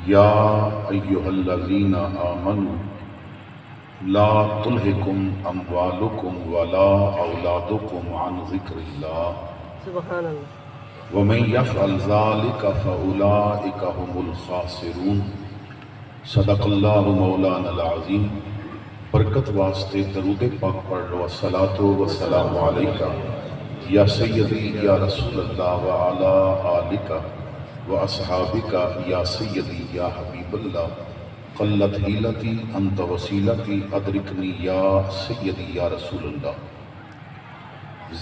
یا ایہا الذین آمنوا لا تلہکم اموالکم ولا اولادکم عن ذکر اللہ سبحان اللہ۔ ومن یفعل ذلک فاولئک هم الخاسرون۔ صدق اللہ مولانا العظیم۔ برکت واسطے درود پاک پڑھ لو۔ الصلاۃ والسلام علیکہ یا سیدی یا رسول اللہ وعلی آلکہ واصحابکہ یا سیدی یا حبیب اللہ۔ قلت حیلتی انت وسیلتی ادرکنی یا سیدی یا رسول اللہ۔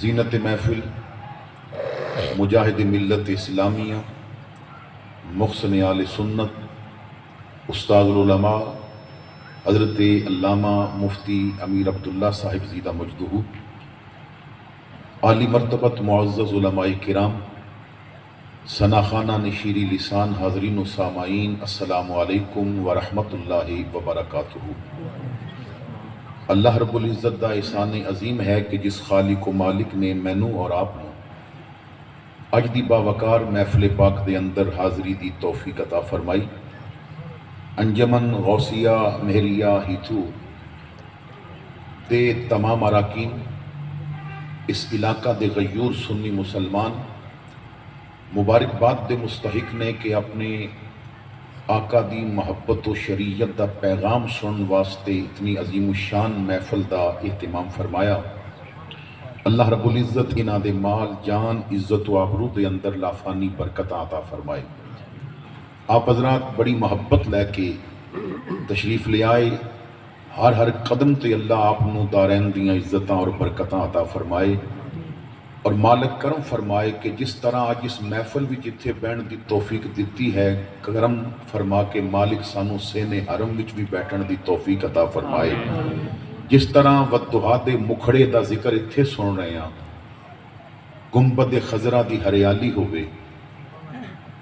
زینت محفل مجاہد ملت اسلامیہ، محسن آل سنت، استاد العلماء حضرت علامہ مفتی امیر عبداللہ صاحب زیدہ مجدہ، عالی مرتبت معزز علماء کرام، ثناخانہ نشیری لسان، حاضرین و سامعین، السلام علیکم ورحمۃ اللہ وبرکاتہ۔ اللہ رب العزت دا احسان عظیم ہے کہ جس خالق و مالک نے مینوں اور آپ نوں اج دی باوقار محفل پاک دے اندر حاضری دی توفیق عطا فرمائی۔ انجمن غوثیہ مہریہ ہیتھو دے تمام اراکین، اس علاقہ دے غیور سنی مسلمان مبارکباد دے مستحق نے کہ اپنے آقا دی محبت و شریعت دا پیغام سنن واسطے اتنی عظیم الشان محفل دا اہتمام فرمایا۔ اللہ رب العزت انہاں دے مال جان عزت و آبرو دے اندر لافانی برکت عطا فرمائے۔ آپ حضرات بڑی محبت لے کے تشریف لے آئے، ہر قدم تے اللہ آپ نو دارین دیاں عزتاں اور برکتاں عطا فرمائے، اور مالک کرم فرمائے کہ جس طرح آج اس محفل وچ جتھے بہن دی توفیق دیتی ہے، کرم فرما کے مالک سانو سینے حرم وچ بھی بیٹھن دی توفیق عطا فرمائے۔ جس طرح ودھا دے مکھڑے دا ذکر اتھے سن رہے ہیں، گنبد خضرا دی ہریالی ہوئے،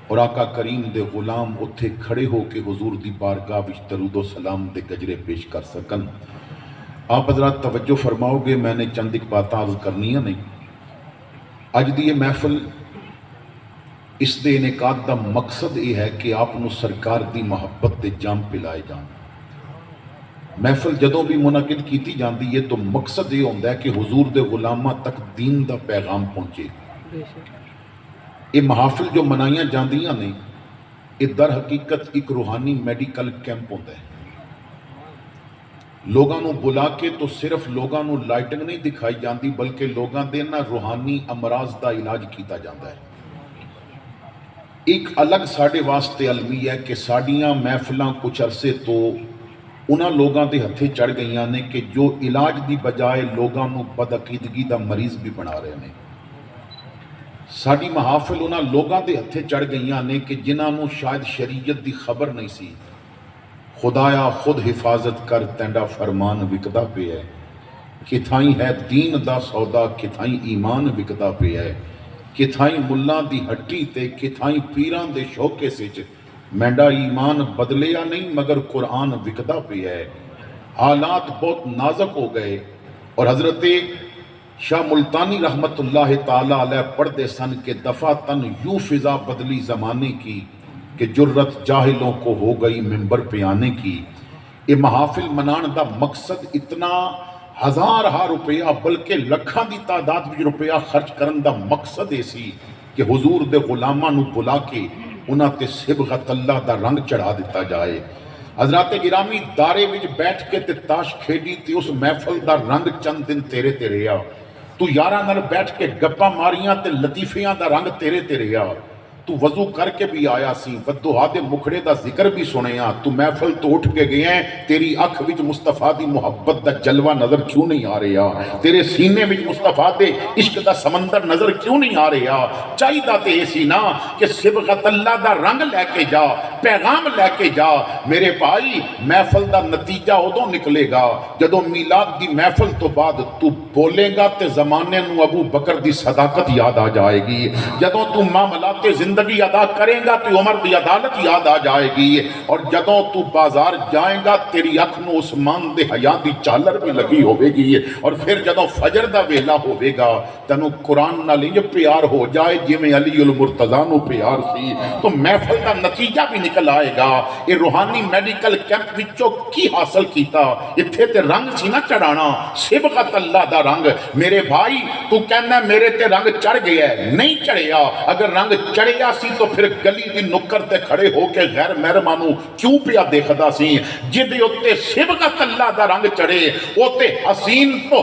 اور آقا کریم دے غلام اتھے کھڑے ہو کے حضور دی بارگاہ وچ درود و سلام دے گجرے پیش کر سکن۔ آپ حضرات توجہ فرماؤ گے، میں نے چند ایک باتاں عرض کرنیاں نہیں۔ اج دی یہ محفل اس دے انعقاد دا مقصد یہ ہے کہ آپ نو سرکار دی محبت دے جام پلائے جان۔ محفل جدوں بھی منعقد کیتی جاندی ہے تو مقصد یہ ہوندہ ہے کہ حضور دے غلاماں تک دین دا پیغام پہنچے۔ یہ محافل جو منائیاں جاندیاں نے، یہ در حقیقت ایک روحانی میڈیکل کیمپ ہوندہ ہے۔ لوگاں نو بلا کے تو صرف لوگاں نو لائٹنگ نہیں دکھائی جاندی، بلکہ لوگاں دے نا روحانی امراض دا علاج کیتا جاندہ ہے۔ ایک الگ ساڑے واسطے علمی ہے کہ ساڑیاں محفلاں کچھ عرصے تو انہاں لوگاں دے ہتھے چڑھ گئیاں نے کہ جو علاج دی بجائے لوگاں نو بدعقیدگی دا مریض بھی بنا رہے ہیں۔ ساڑی محافل انہاں لوگاں دے ہتھے چڑھ گئیاں نے کہ جنہاں نو شاید شریعت دی خبر نہیں سی۔ خدایا خود حفاظت کر تینڈا فرمان وکدا پہ ہے، کتھائیں ہے دین دا سودا کتھائیں ایمان وکدا پہ ہے، کتھائیں ملان دی ہٹی تے کتھائیں پیران دے شوکے سچ، مینڈا ایمان بدلیا نہیں مگر قرآن وکدا پہ ہے۔ حالات بہت نازک ہو گئے، اور حضرت شاہ ملتانی رحمت اللہ تعالیٰ علیہ پڑھتے سن کہ دفعتاً یوں فضا بدلی زمانے کی کہ جرت جاہلوں کو ہو گئی منبر پہ آنے کی۔ یہ محافل منان دا مقصد اتنا ہزارہا روپیہ بلکہ لکھاں دی تعداد وچ روپیہ خرچ کرن دا مقصد ایسی کہ حضور دے غلاماں نو بلا کے انہاں تے صبغت اللہ دا رنگ چڑھا دیتا جائے۔ حضرات گرامی دارے وچ بیٹھ کے تے تاش کھیڈی تے اس محفل دا رنگ چند دن تیرے تے رہیا، تو یاراں نال بیٹھ کے گپاں ماریاں تے لطیفیاں دا رنگ تیرے تے رہیا، تو وضو کر کے بھی آیا سی، ودھا دے مکھڑے دا ذکر بھی سنیا، تو محفل تو اٹھ کے گئے ہیں، تیری اکھ وچ مصطفیٰ دی محبت دا جلوہ نظر کیوں نہیں آ رہا؟ تیرے سینے وچ مصطفیٰ دے عشق دا سمندر نظر کیوں نہیں آ رہا؟ چاہی دا تے ایسی نا کہ صبغت اللہ دا رنگ لے کے جا، پیغام لے کے جا۔ میرے بھائی محفل دا نتیجہ ادوں نکلے گا جدوں میلاد دی محفل تو بعد تو بولے گا تے زمانے نو ابو بکر دی صداقت یاد آ جائے گی، جدوں تو معاملات زندگی ادا کریں گا تو عمر دی عدالت یاد آ جائے گی، اور جدوں تو بازار جائیں گا تیری اکھ نو عثمان دے حیا دی چالر بھی لگی ہوئے گی، اور پھر جدوں فجر دا ویلا ہوئے گا تینوں قرآن نال انج پیار ہو جائے جی میں علی المرتضیٰ نو پیار سی۔ تو محفل دا نتیجہ بھی ਨਿਕਲ ਆਏਗਾ। ਇਹ ਰੂਹਾਨੀ ਮੈਡੀਕਲ ਕੈਂਪ ਵਿੱਚੋਂ ਕੀ ਹਾਸਲ ਕੀਤਾ? ਇੱਥੇ ਤੇ ਰੰਗ ਸੀ ਨਾ ਚੜਾਣਾ, ਸਿਬਗਤ ਅੱਲਾ ਦਾ ਰੰਗ। ਮੇਰੇ ਭਾਈ ਤੂੰ ਕਹਿੰਦਾ ਮੇਰੇ ਤੇ ਰੰਗ ਚੜ ਗਿਆ, ਨਹੀਂ ਚੜਿਆ। ਅਗਰ ਰੰਗ ਚੜਿਆ ਸੀ ਤਾਂ ਫਿਰ ਗਲੀ ਦੀ ਨੁੱਕਰ ਤੇ ਖੜੇ ਹੋ ਕੇ ਗੈਰ ਮਹਿਰਮਾ ਨੂੰ ਕਿਉਂ ਪਿਆ ਦੇਖਦਾ ਸੀ? ਜਿਹਦੇ ਉੱਤੇ ਸਿਬਗਤ ਅੱਲਾ ਦਾ ਰੰਗ ਚੜੇ ਉਹ ਤੇ ਹਸੀਨ ਤੋਂ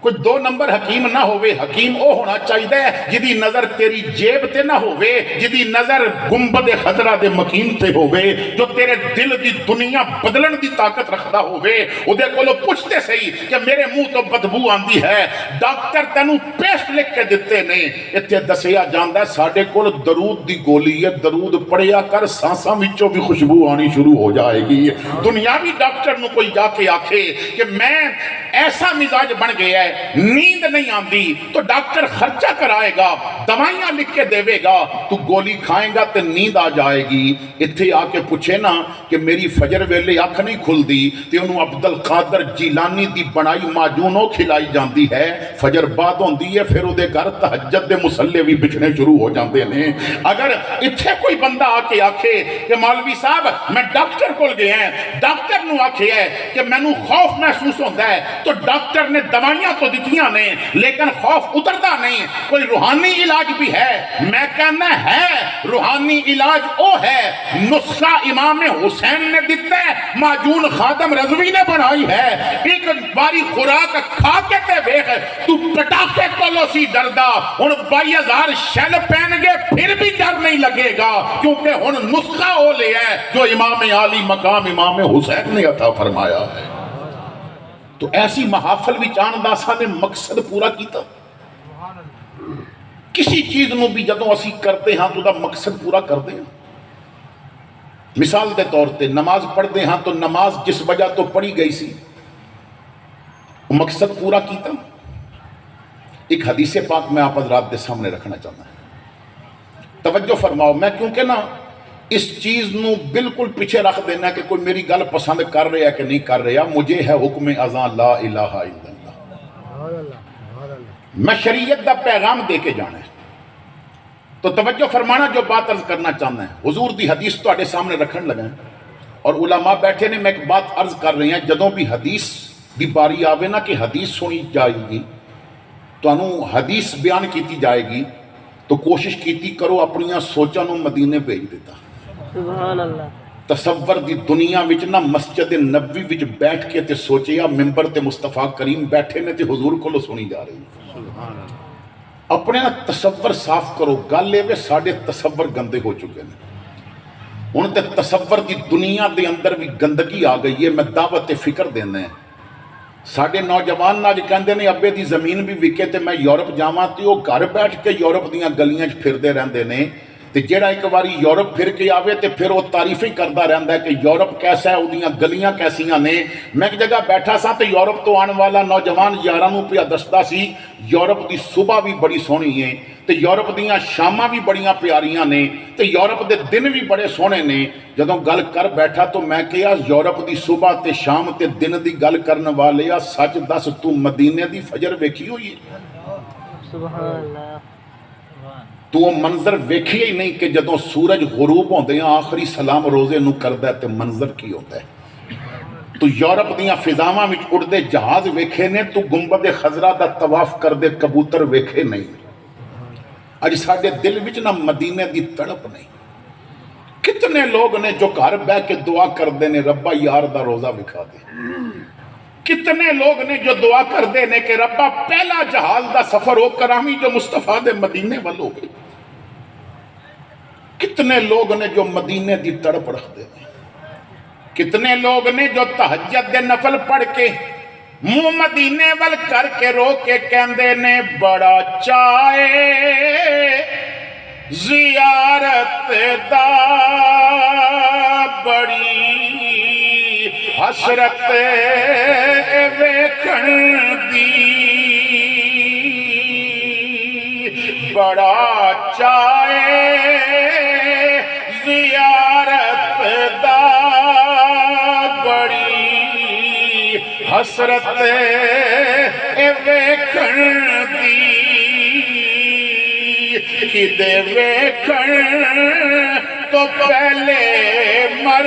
کوئی دو نمبر حکیم نہ ہوئے. حکیم او ہونا چاہیے جدی نظر تیری جیب تے نہ ہوئے, جدی نظر گنبد خضرا دے مکین تے ہوئے, جو تیرے دل دی دنیا بدلن دی طاقت رکھدا ہوئے. او دے کولو پوچھتے سہی کہ میرے منہ تو بدبو آندی ہے, ڈاکٹر تینوں پیسٹ لکھ کے دیتے نے. اتنے دسیا جاندا ہے ساڈے کول درود دی گولی ہے, درود پڑھیا کر, سانساں وچوں بھی خوشبو آنی شروع ہو جائے گی. دنیاوی ڈاکٹر نو کوئی جا کے آکھے کہ میں ایسا مزاج بن گیا ہے, نیند نہیں آندی, تو ڈاکٹر خرچہ کرائے گا, دوائیاں لکھ کے دے گا, تو گولی کھائیں گا تو نیند آ جائے گی. اتھے آ کے پوچھے نا کہ میری فجر ویلے اکھ نہیں کھل دی, تے انہوں عبد القادر جیلانی دی بنائی معجونوں کھلائی جاندی ہے. فجر بعد ہوندی ہے, پھر او دے گھر تہجد دے مصلے بھی بچھنے شروع ہو جاندے نے. اگر اتھے کوئی بندہ آ کے آکھے کہ مولوی صاحب میں ڈاکٹر کول گیا ہے, ڈاکٹر نو آکھے ہے کہ مینوں خوف محسوس ہوتا ہے, تو ڈاکٹر نے دوائیاں تو دتیاں نے لیکن خوف اتردا نہیں. کوئی روحانی علاج بھی ہے؟ میں کہنا ہے روحانی علاج او ہے, نسخہ امام حسین نے دیتا ہے, معجون خادم رضوی نے بنائی ہے. ایک باری خوراک کھا کے تے ویکھ, تو پٹاخے کولو سی ڈردا, ہن 22,000 شیل پہن گے پھر بھی ڈر نہیں لگے گا, کیونکہ ہن نسخہ او لیا ہے جو امام عالی مقام امام حسین نے عطا فرمایا ہے. تو ایسی محافل وچ آن دا سانے مقصد پورا کیتا. کسی چیز نو بھی جدوں اسی کرتے ہاں تو دا مقصد پورا کر دیں. مثال دے طور تے نماز پڑھ دے ہاں تو نماز جس وجہ تو پڑھی گئی سی وہ مقصد پورا کیتا. ایک حدیث پاک میں آپ حضرات دے سامنے رکھنا چاہتا ہوں, توجہ فرماؤ. میں کیونکہ نا اس چیز نو بالکل پیچھے رکھ دینا کہ کوئی میری گل پسند کر رہا ہے کہ نہیں کر رہا, مجھے ہے حکم اذان لا الہ الا اللہ, میں شریعت دا پیغام دے کے جانا ہے. تو توجہ فرمانا جو بات عرض کرنا چاہنا ہے. حضور دی حدیث تو آٹے سامنے رکھن لگا ہے اور علماء بیٹھے نے, میں ایک بات عرض کر رہی ہیں, جدوں بھی حدیث دی باری آوے نا کہ حدیث سنی جائے گی, تو انہوں حدیث بیان کیتی جائے گی, تو کوشش کیتی کرو اپنیاں سوچاں نو مدینے بھیج دیتا. سبحان اللہ. تصور دی دنیا وچ نا مسجد نبوی وچ بیٹھ کے تے سوچیا ممبر تے مصطفیٰ کریم بیٹھے نے تے حضور کو سنی جا رہی. اپنے نا تصور صاف کرو. گل اے ساڈے تصور گندے ہو چکے ہیں. ہن تے تصور دی دنیا دے اندر بھی گندگی آ گئی ہے. میں دعوت فکر دینا ہے. ساڈے نوجوان نہ کہندے نے ابے دی زمین بھی وکے تے میں یورپ جاواں, تے او گھر بیٹھ کے یورپ دیاں گلیاں وچ پھردے رہندے نے. تے جیڑا ایک باری یورپ پھر کے آوے تے پھر وہ تعریفیں کردا رہندا ہے کہ یورپ کیسا ہے, اودیاں گلیاں کیسیاں نے. میں ایک جگہ بیٹھا سا تے یورپ تو آن والا نوجوان یاراں نوں پیا دسدا سی یورپ دی صبح بھی بڑی سونی ہے, تے یورپ دیاں شاماں بھی بڑیاں پیاریاں نے, تے یورپ دے دن بھی بڑے سونے نے. جدوں گل کر بیٹھا تو میں کہیا یورپ دی صبح تے شام تے دن دی گل کرن والے آ, سچ دس تو مدینے دی فجر ویکھی ہوئی ہے؟ سبحان اللہ. تو وہ منظر ویکھیا ہی نہیں کہ جدوں سورج غروب ہوندے ہیں آخری سلام روزے نو کردا ہے تے منظر کی ہوتا ہے. تو یورپ دیاں فضاواں وچ اڑدے جہاز ویکھے نے, تو گنبد خضرا دا طواف کردے کبوتر ویکھے نہیں. اج ساڈے دل وچ نہ مدینے دی تڑپ نہیں. کتنے لوگ نے جو گھر بہ کے دعا کردے نے ربا یار دا روزہ وکھا دے. کتنے لوگ نے جو دعا کردے نے کہ ربا پہلا جہاز دا سفر ہو کرامی جو مصطفیٰ دے مدینے وال ہو گئے. کتنے لوگ نے جو مدینے دی تڑپ رکھ دے نے. کتنے لوگ نے جو تہجد دے نفل پڑھ کے منہ مدینے وال کر کے رو کے کہندے نے بڑا چاہے زیارت دا بڑی حسرت ویکھن دی, بڑا چاہے زیارت دا بڑی حسرت ویکھن دی, کدے ویکھن تو پہلے مر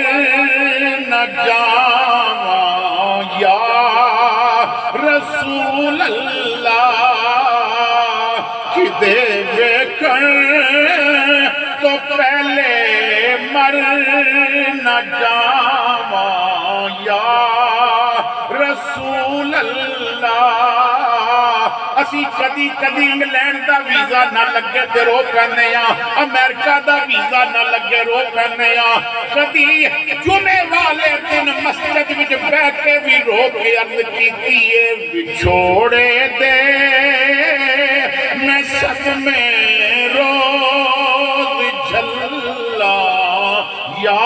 نہ جاواں یا رسول اللہ, کدے ویکھن تو پہلے مر نہ جاواں یا رسول اللہ. اسی کدی کدی انگلینڈ دا ویزا نہ لگے تے رو پینے ہاں، امریکہ دا ویزا نہ لگے رو پینے ہاں، کدی جمعے والے دن مسجد وچ بیٹھ کے بھی رو کے عرض کیتی ہے بچھوڑے دے میں سب میں روز جھلا یا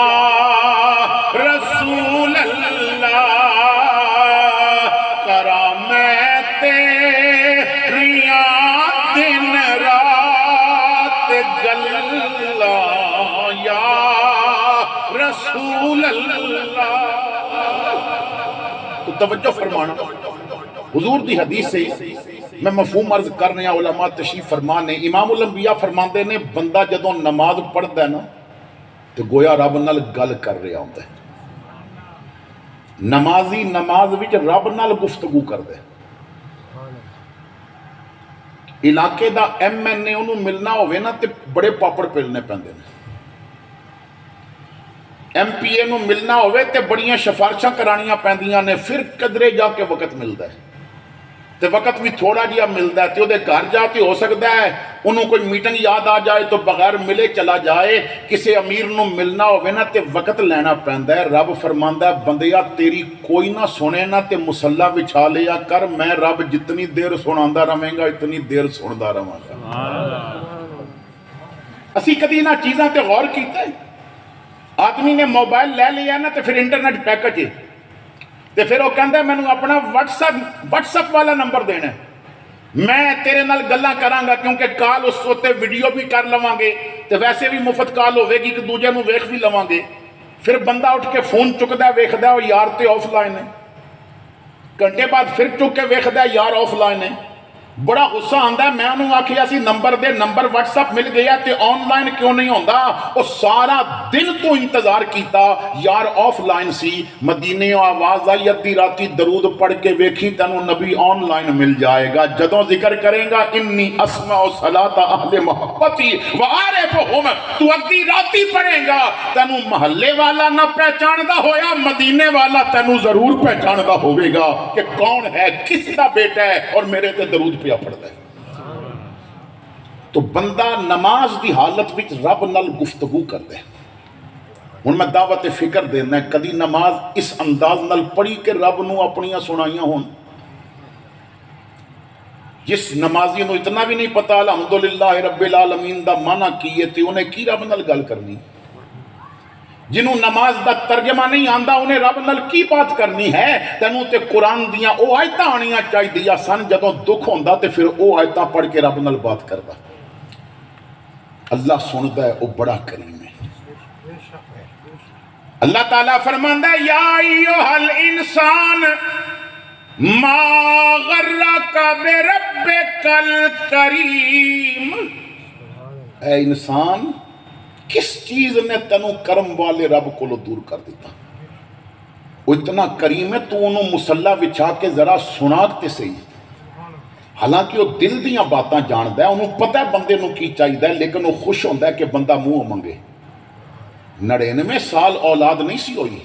رسول اللہ کرا میں تیریاں دن رات گلا یا رسول اللہ۔ تو توجہ فرمانا، حضور دی حدیث سے میں مفہوم عرض کرنے علماء تشریف فرمانے، امام الانبیاء فرماندے نے بندہ جدوں نماز پڑھدا ہے نا تو گویا رب نال گل کر رہا ہوندا ہے۔ نمازی نماز وچ رب نال گفتگو کردا ہے۔ علاقے دا ایم این اے انہوں ملنا ہوئے نا تے بڑے پاپڑ پلنے پیندے نے، ایم پی اے نو ملنا ہوئے تے بڑیاں سفارشاں کرانیاں پیندیاں نے، پھر قدرے جا کے وقت ملدا ہے تے وقت بھی تھوڑا جیا ملدا ہے تے وہ گھر جا کے ہو سکتا ہے انہوں کوئی میٹنگ یاد آ جائے تو بغیر ملے چلا جائے، کسی امیر نو ملنا ہوئے نا تے وقت لینا پیندا ہے۔ رب فرماندا ہے بندیا تیری کوئی نہ سنے نا تے مصلا بچھا لیا کر، میں رب جتنی دیر سناندا رہے گا اتنی دیر سندا رہاں گا۔ اسی کدی نہ چیزاں تے غور کیتا ہے؟ آدمی نے موبائل لے لیا نا تے پھر انٹرنیٹ پیکج ہے تے پھر وہ کہندا ہے میں نے اپنا واٹس ایپ والا نمبر دینا ہے، میں تیرے نال گلاں کراں گا کیونکہ کال اس ہوتے ویڈیو بھی کر لواں گے تے ویسے بھی مفت کال ہوے گی کہ دوجے نو ویکھ بھی لواں گے۔ پھر بندہ اٹھ کے فون چکدا ہے ویکھدا ہے یار تے آف لائن ہے، گھنٹے بعد پھر چک کے ویکھدا ہے یار آف لائن ہے، بڑا غصہ آندا ہے۔ میں انہوں آکھیا سی نمبر دے، نمبر واٹس ایپ مل گیا تے آن لائن کیوں نہیں ہوندا؟ وہ سارا دن تو انتظار کیتا یار آف لائن سی، مدینے آواز آئی ادھی راتی درود پڑھ کے ویکھی تینوں نبی آن لائن مل جائے گا، جدوں ذکر کرے گا انی اسمع صلاۃ اہل محبتی وعارفہم، تو ادھی راتی پڑھے گا تینوں محلے والا نہ پہچاندا ہویا، مدینے والا تینوں ضرور پہچاندا ہوئے گا کہ کون ہے، کس کا بیٹا ہے اور میرے تے درود پیا پڑھتا ہے۔ تو بندہ نماز دی حالت وچ رب نال گفتگو کردا ہے۔ ہن میں دعوت فکر دینا ہے کدی نماز اس انداز نال پڑھی کہ رب نو اپنیاں سنائیاں ہون۔ جس نمازی نو اتنا بھی نہیں پتا الحمدللہ رب العالمین دا معنی کی ہے تے انہیں کی رب نال گل کرنی؟ جنہوں نماز دا ترجمہ نہیں آندا انہیں رب نال کی بات کرنی ہے؟ تینوں تے قرآن دیاں او آیتاں آنیاں چاہی دیا سن، جدوں دکھ ہوندا تے پھر او آیتاں پڑھ کے رب نال بات کردا۔ اللہ سندا ہے، او بڑا کریم ہے۔ اللہ تعالیٰ فرماندا ہے یا ایھا الانسان ما غرک بربک الکریم، اے انسان کس چیز نے تینوں کرم والے رب کو دور کر دیتا؟ وہ اتنا کریم ہے تو انہوں مسلح بچھا کے ذرا سنا تے صحیح، حالانکہ وہ دل دیاں باتاں جاندا ہے، انہوں پتہ ہے بندے نو کی چاہیے لیکن وہ خوش ہوندا ہے کہ بندہ منہ منگے۔ 99 سال اولاد نہیں سی ہوئی،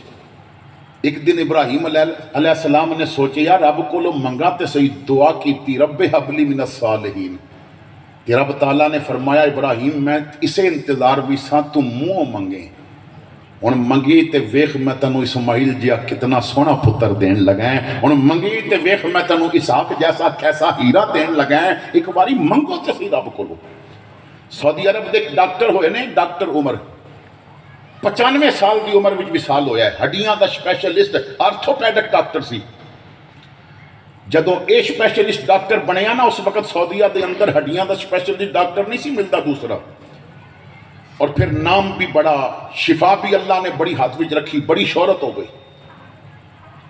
ایک دن ابراہیم علیہ السلام نے سوچے یا رب کو منگا تے صحیح، دعا کی رب حب لی من الصالحین، کہ رب تعالیٰ نے فرمایا ابراہیم میں اسے انتظار بھی ساں تو منہ منگے، ان منگی تے ویخ میں تنو اسماعیل جیا کتنا سونا پتر دین لگائیں، ان منگی تے ویخ میں تنو اسحاق جیسا کیسا ہیرا دین لگائیں، ایک باری منگو تے سی رب کو۔ سعودی عرب دے ڈاکٹر ہوئے نے، ڈاکٹر عمر 95 سال دی عمر وچ وصال ہویا ہے، ہڈیاں دا سپیشلسٹ آرتھوپیڈک ڈاکٹر سی۔ جدوں اے سپیشلسٹ ڈاکٹر بنیا نا اس وقت سعودیہ دے اندر ہڈیاں دا سپیشلسٹ ڈاکٹر نہیں سی ملتا دوسرا، اور پھر نام بھی بڑا، شفا بھی اللہ نے بڑی ہاتھ وچ رکھی، بڑی شہرت ہو گئی۔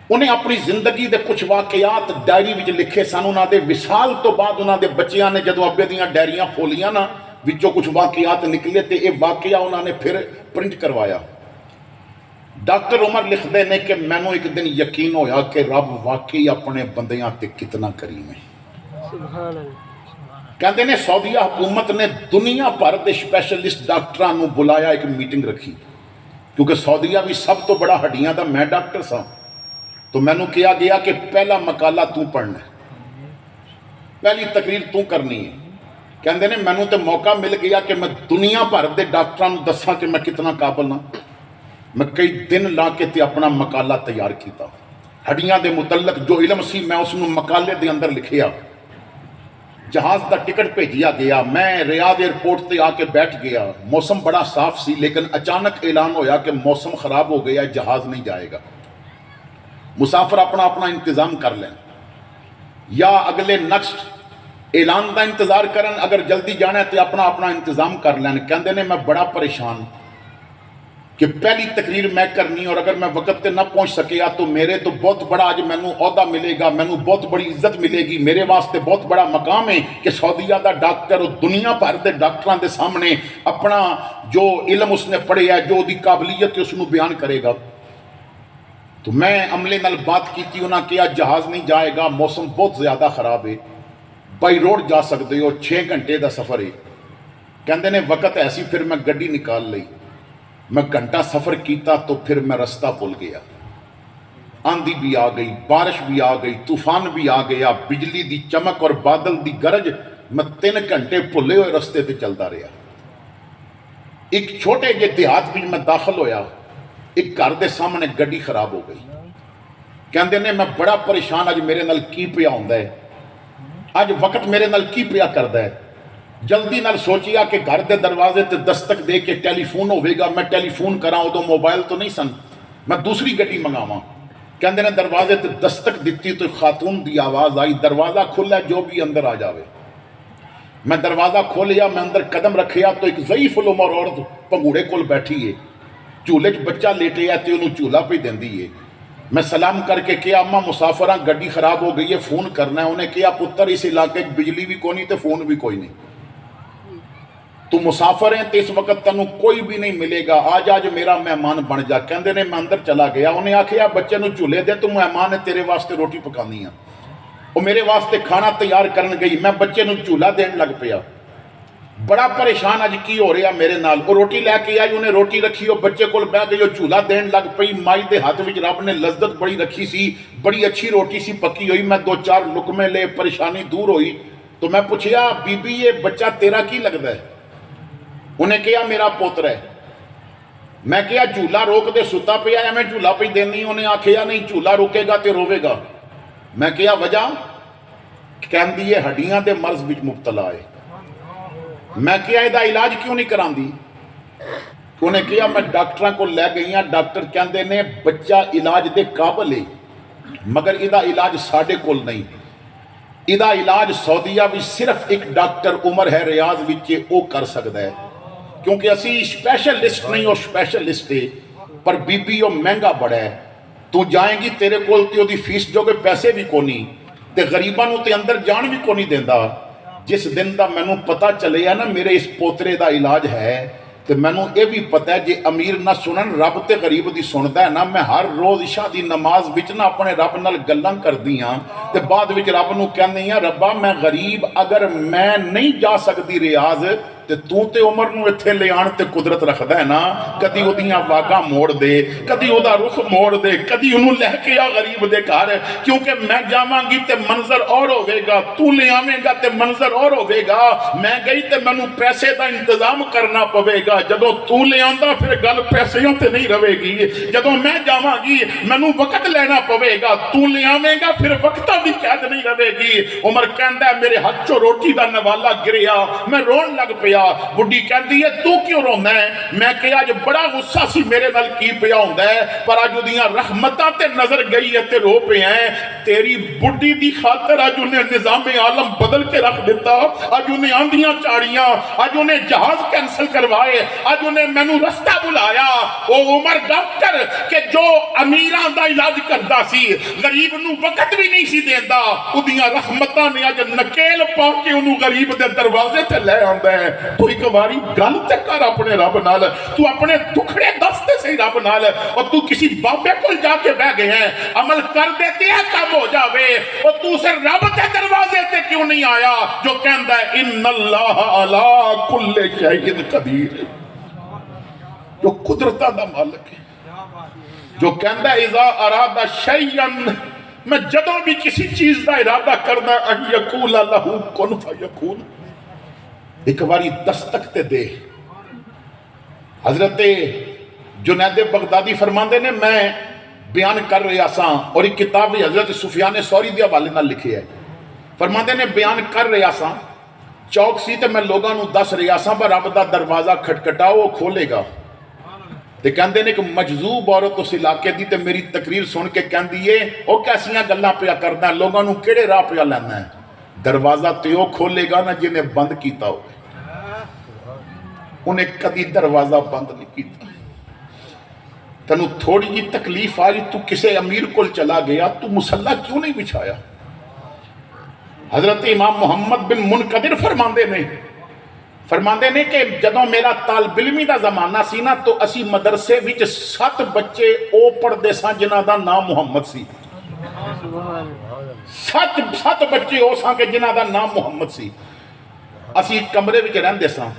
انہیں اپنی زندگی دے کچھ واقعات ڈائری وچ لکھے سن، انہاں دے وصال تو بعد انہاں دے بچیاں نے جدوں ابے دیاں ڈائریاں کھولیاں نا وچوں کچھ واقعات نکلے تے اے واقعہ انہاں نے پھر پرنٹ کروایا۔ ڈاکٹر عمر لکھتے ہیں کہ مینوں ایک دن یقین ہویا کہ رب واقعی اپنے بندیاں تے کتنا کریم ہے۔ سبحان اللہ۔ کہتے ہیں سعودیہ حکومت نے دنیا بھر دے سپیشلسٹ ڈاکٹراں نو بلایا، ایک میٹنگ رکھی، کیونکہ سعودیہ بھی سب تو بڑا ہڈیاں دا میں ڈاکٹر سا، تو مینوں کیا گیا کہ پہلا مقالہ تو پڑھنا ہے۔ ਪਹਿਲੀ ਤਕਰੀਰ ਤੂੰ ਕਰਨੀ ਹੈ। ਕਹਿੰਦੇ ਨੇ ਮੈਨੂੰ ਤੇ ਮੌਕਾ ਮਿਲ ਗਿਆ ਕਿ ਮੈਂ ਦੁਨੀਆ ਭਰ ਦੇ ਡਾਕਟਰਾਂ ਨੂੰ ਦੱਸਾਂ ਕਿ ਮੈਂ ਕਿਤਨਾ ਕਾਬਲ ਹਾਂ। ਮੈਂ ਕਈ ਦਿਨ ਲਾ ਕੇ ਤੇ ਆਪਣਾ ਮਕਾਲਾ ਤਿਆਰ ਕੀਤਾ। ਹੱਡੀਆਂ ਦੇ ਮੁਤਲਕ ਜੋ ਇਲਮ ਸੀ ਮੈਂ ਉਸ ਨੂੰ ਮਕਾਲੇ ਦੇ ਅੰਦਰ ਲਿਖਿਆ। ਜਹਾਜ਼ ਦਾ ਟਿਕਟ ਭੇਜਿਆ ਗਿਆ। ਮੈਂ ਰਿਆਦ 에ਅਰਪੋਰਟ ਤੇ ਆ ਕੇ ਬੈਠ ਗਿਆ। ਮੌਸਮ ਬੜਾ ਸਾਫ਼ ਸੀ, ਲੇਕਿਨ ਅਚਾਨਕ ਐਲਾਨ ਹੋਇਆ ਕਿ ਮੌਸਮ ਖਰਾਬ ਹੋ ਗਿਆ, ਜਹਾਜ਼ ਨਹੀਂ ਜਾਏਗਾ। ਮੁਸਾਫਰ ਆਪਣਾ ਆਪਣਾ ਇੰਤਜ਼ਾਮ ਕਰ ਲੈਣ ਜਾਂ ਅਗਲੇ ਨੈਕਸਟ ਐਲਾਨ ਦਾ ਇੰਤਜ਼ਾਰ ਕਰਨ। ਅਗਰ ਜਲਦੀ ਜਾਣਾ ਤੇ ਆਪਣਾ ਆਪਣਾ ਇੰਤਜ਼ਾਮ ਕਰ ਲੈਣ। ਕਹਿੰਦੇ ਨੇ ਮੈਂ ਬੜਾ ਪਰੇਸ਼ਾਨ کہ پہلی تقریر میں کرنی اور اگر میں وقت تے نہ پہنچ سکیا تو میرے تو بہت بڑا آج مینوں عہدہ ملے گا، مینوں بہت بڑی عزت ملے گی، میرے واسطے بہت بڑا مقام ہے کہ سعودیہ دا ڈاکٹر اور دنیا بھر دے ڈاکٹراں دے سامنے اپنا جو علم اس نے پڑھے ہے، جو دی قابلیت ہے اس نو بیان کرے گا۔ تو میں عملے نال بات کی تھی، انہاں کیا جہاز نہیں جائے گا، موسم بہت زیادہ خراب ہے، بائی روڈ جا سکتے ہو، 6 گھنٹے دا سفر ہے۔ کہندے نے وقت ایسی، پھر میں گڈی نکال لئی، میں گھنٹہ سفر کیتا تو پھر میں رستہ بھول گیا۔ آندھی بھی آ گئی، بارش بھی آ گئی، طوفان بھی آ گیا، بجلی دی چمک اور بادل دی گرج، میں 3 گھنٹے بھلے ہوئے رستے تے چلدا رہا۔ ایک چھوٹے جے دیہات بھی میں داخل ہویا، ایک گھر دے سامنے گڈی خراب ہو گئی۔ کہندے نے میں بڑا پریشان، اج میرے نال کی پیا ہوندا ہے، اج وقت میرے نال کی پیا کردا ہے۔ جلدی نال سوچیا کہ گھر دے دروازے تے دستک دے کے ٹیلی فون ہوئے گا، میں ٹیلی فون کراں، ادو موبائل تو نہیں سن، میں دوسری گڈی منگاواں۔ کہندے نے دروازے تے دستک دیتی تو خاتون دی آواز آئی، دروازہ کھلا، جو بھی اندر آ جاوے۔ میں دروازہ کھولیا، میں اندر قدم رکھیا تو ایک ضعیف العمر عورت پنگوڑے کول بیٹھی ہے، چولے چ بچہ لیٹے ہے تے انہوں چولہا پہ دیندی ہے۔ میں سلام کر کے کیا اماں مسافراں گڈی خراب ہو گئی ہے، فون کرنا ہے۔ انہیں کیا پتر اس علاقے بجلی بھی کوئی نہیں تے فون بھی کوئی نہیں، تو مسافر ہیں تو اس وقت تنوں کوئی بھی نہیں ملے گا، آج میرا مہمان بن جا۔ کہندے نے میں اندر چلا گیا، انہیں آکھیا بچے نو چولہے دے، تو مہمان ہے تیرے واسطے روٹی پکانی ہے۔ وہ میرے واسطے کھانا تیار کرن گئی، میں بچے نو چولہا دین لگ پیا۔ بڑا پریشان اج کی ہو رہا میرے نال۔ وہ روٹی لے کے آئی، انہیں روٹی رکھی، وہ بچے کول بہ گئی، وہ چولہا دین لگ پئی۔ مائی دے ہاتھ وچ رب نے لذت بڑی رکھی سی، بڑی اچھی روٹی سی پکی ہوئی۔ میں 2-4 لقمے لے، پریشانی دور ہوئی۔ تو میں پوچھیا بی بی یہ بچہ تیرا کی لگدا ہے؟ انہیں کہا میرا پوتر ہے۔ میں کہا جھولا روک دے، ستا پیا ہے، میں جھولا پہ دینی۔ انہیں آکھیا نہیں، جھولا روکے گا تے روے گا۔ میں کہا وجہ؟ کہندی ہے ہڈیاں دے مرض وچ مبتلا ہے۔ میں کہا ایدہ علاج کیوں نہیں کران دی؟ انہیں کہا میں ڈاکٹراں کو لے گئی ہیں، ڈاکٹر کہندے نے بچہ علاج دے قابل ہے، مگر ایدہ علاج ساڑھے کول نہیں۔ ایدہ علاج سعودیہ بھی صرف ایک ڈاکٹر عمر ہے ریاض وچے او کر سکتا ہے، کیونکہ اسی اسپیشلسٹ نہیں، وہ اسپیشلسٹ ہے، پر بی بی وہ مہنگا بڑا ہے۔ تو جائیں گی تیرے کول تے دی فیس جو کہ پیسے بھی کونی، تے غریباں نو تے اندر جان بھی کونی دیندا۔ جس دن دا مینوں پتہ چلے ہے نا میرے اس پوترے دا علاج ہے، تے مینوں یہ بھی پتہ ہے جے امیر نہ سنن رب تے غریب دی سندا ہے نا۔ میں ہر روز عشاء دی نماز وچ نہ اپنے رب نال گلاں کردی ہاں، تے بعد وچ رب نو کہندی ہاں ربا میں غریب اگر میں نہیں جا سکتی ریاض تے تو تے عمر نو ایتھے لے آن تے قدرت رکھدا ہے نا، کدی اودیاں واگاں موڑ دے، کدی اودا رخ موڑ دے، کدی انہوں لے کے آ غریب دے گھر، کیونکہ میں جاواں گی تے منظر اور ہوے گا، تو لے آویں گا تے منظر اور ہوے گا۔ میں گئی تے مینوں پیسے دا انتظام کرنا پوے گا، جدوں تو لے آندا پھر گل پیسیاں تے نہیں رہے گی، جدوں میں جاواں گی مینوں وقت لینا پوے گا، تو لے آویں گا پھر وقتاں دی قید نہیں رہے گی۔ عمر کہندا ہے میرے ہاتھ چوں روٹی دا نوالا گریا، میں رون لگ پیا۔ بڈی کہندی ہے تو کیوں روندا ہے؟ میں کہا اج بڑا غصہ سی میرے نال کی پیا ہوندا ہے، پر اج اودیاں رحمتاں تے نظر گئی ہے تے رو پے ہیں۔ تیری بڈی دی خاطر اج انہیں نظام عالم بدل کے رکھ دیتا، اج انہیں آندیاں چاڑیاں، اج انہیں جہاز کینسل کروائے، اج انہیں مینوں رستہ بلایا۔ او عمر ڈاکٹر کہ جو امیراں دا علاج کردا سی، غریب نو وقت بھی نہیں سی دیندا، اودیاں رحمتاں نے اج نکیل پا کے انہوں غریب دے دروازے تے لے آندا ہے۔ تو ایک باری گل تے کر اپنے رب نال، تو اپنے دکھڑے دستے سے رب نال، اور تو کسی بابے کو جا کے بہ گئے ہیں، عمل کر دیتے ہیں کم ہو جاوے، اور تو اسے رب تے دروازے تے کیوں نہیں آیا جو کہندا ہے ان اللہ علی کل شیء قدیر، جو قدرتاں دا مالک ہے، جو کہندا ہے اذا اراد شیئا میں جدوں بھی کسی چیز کا ارادہ کرنا ان یقول لہو کن فیکون، ایک باری دستک تے دے۔ حضرت جنید بغدادی فرماندے نے میں بیان کر رہا سا، اور ایک کتاب بھی حضرت سفیان ثوری دے حوالے نال لکھی ہے، فرماندے نے بیان کر رہا سا، چوک سی تے میں لوگاں نو دس رہا سا پر رب دا دروازہ کھٹکھٹاؤ وہ کھولے گا، تے کہندے نے کہ مجذوب عورت اس علاقے دی تے میری تقریر سن کے کہندی ہے او کیسیاں گلاں پیا کردا ہے، لوگاں نو کیڑے راہ پیا لینا ہے، دروازہ تے او کھولے گا نا جنہیں بند کیتا ہوئے، انہیں کدی دروازہ بند نہیں کیتا۔ تنو تھوڑی جی تکلیف آئی تو کسے امیر کول چلا گیا، تو مسلح کیوں نہیں بچھایا؟ حضرت امام محمد بن منقدر فرماندے نے کہ جدوں میرا طالب علمی دا زمانہ سی نا تو اسی مدرسے وچ 7 بچے او پڑھدے ساں جنہاں دا نام محمد سی، 7 بچے او ساں کہ جنہاں دا نام محمد سی، اسی کمرے وچ رہندے ساں،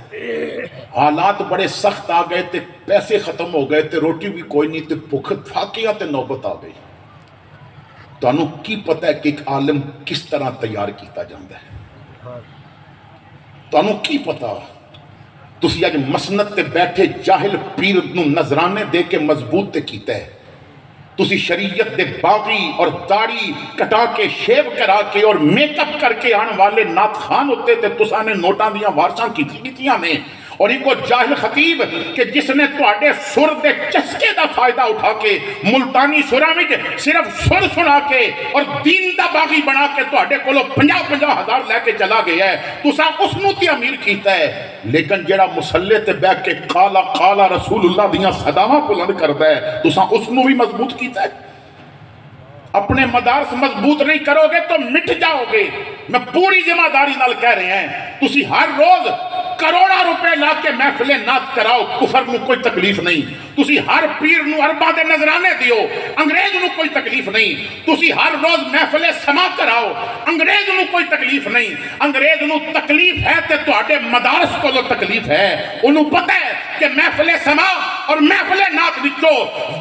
حالات بڑے سخت آ گئے تے پیسے ختم ہو گئے تے روٹی بھی کوئی نہیں تے بھوک فاقیہ تے نوبت آ گئی۔ تو انہوں کی پتہ ہے کہ ایک عالم کس طرح تیار کیتا جاندہ ہے؟ تو انہوں کی پتہ تسی آج مسند تے بیٹھے جاہل پیر نو نظرانے دے کے مضبوط تے کیتا ہے، تسی شریعت دے باغی اور داڑھی کٹا کے شیو کرا کے اور میک اپ کر کے آن والے نات خان ہوتے تھے، تسا نے نوٹاں دیاں وارساں کیتیاں نے، اور ایک کو جاہل خطیب کہ جس نے تواڈے سر دے چسکے دا فائدہ اٹھا کے ملتانی سراں وچ صرف سر سنا کے اور دین دا باغی بنا کے تواڈے کولوں 50 ہزار لے کے چلا گیا ہے، تسا اس نو تے امیر کیتا ہے، لیکن جڑا مصلی تے بیٹھ کے قالا قالا رسول اللہ دیاں صداواں بلند کردا ہے تسا اس نو بھی مضبوط کیتا ہے۔ اپنے مدارس مضبوط نہیں کرو گے تو مٹ جاؤ گے، میں پوری ذمہ داری نال کہہ رہے ہیں، تسی ہر روز کروڑا روپے لا کے محفلیں نات کراؤ، کفر نو کوئی تکلیف نہیں، تسی ہر پیر نو ارباں دے نظرانے دیو، انگریز نو کوئی تکلیف نہیں، تسی ہر روز محفلیں سما کراؤ، انگریز نو کوئی تکلیف نہیں، انگریز نو تکلیف ہے تے تواڈے مدارس کو جو تکلیف ہے، انہوں پتہ ہے کہ محفلیں سما اور محفلیں نات وچوں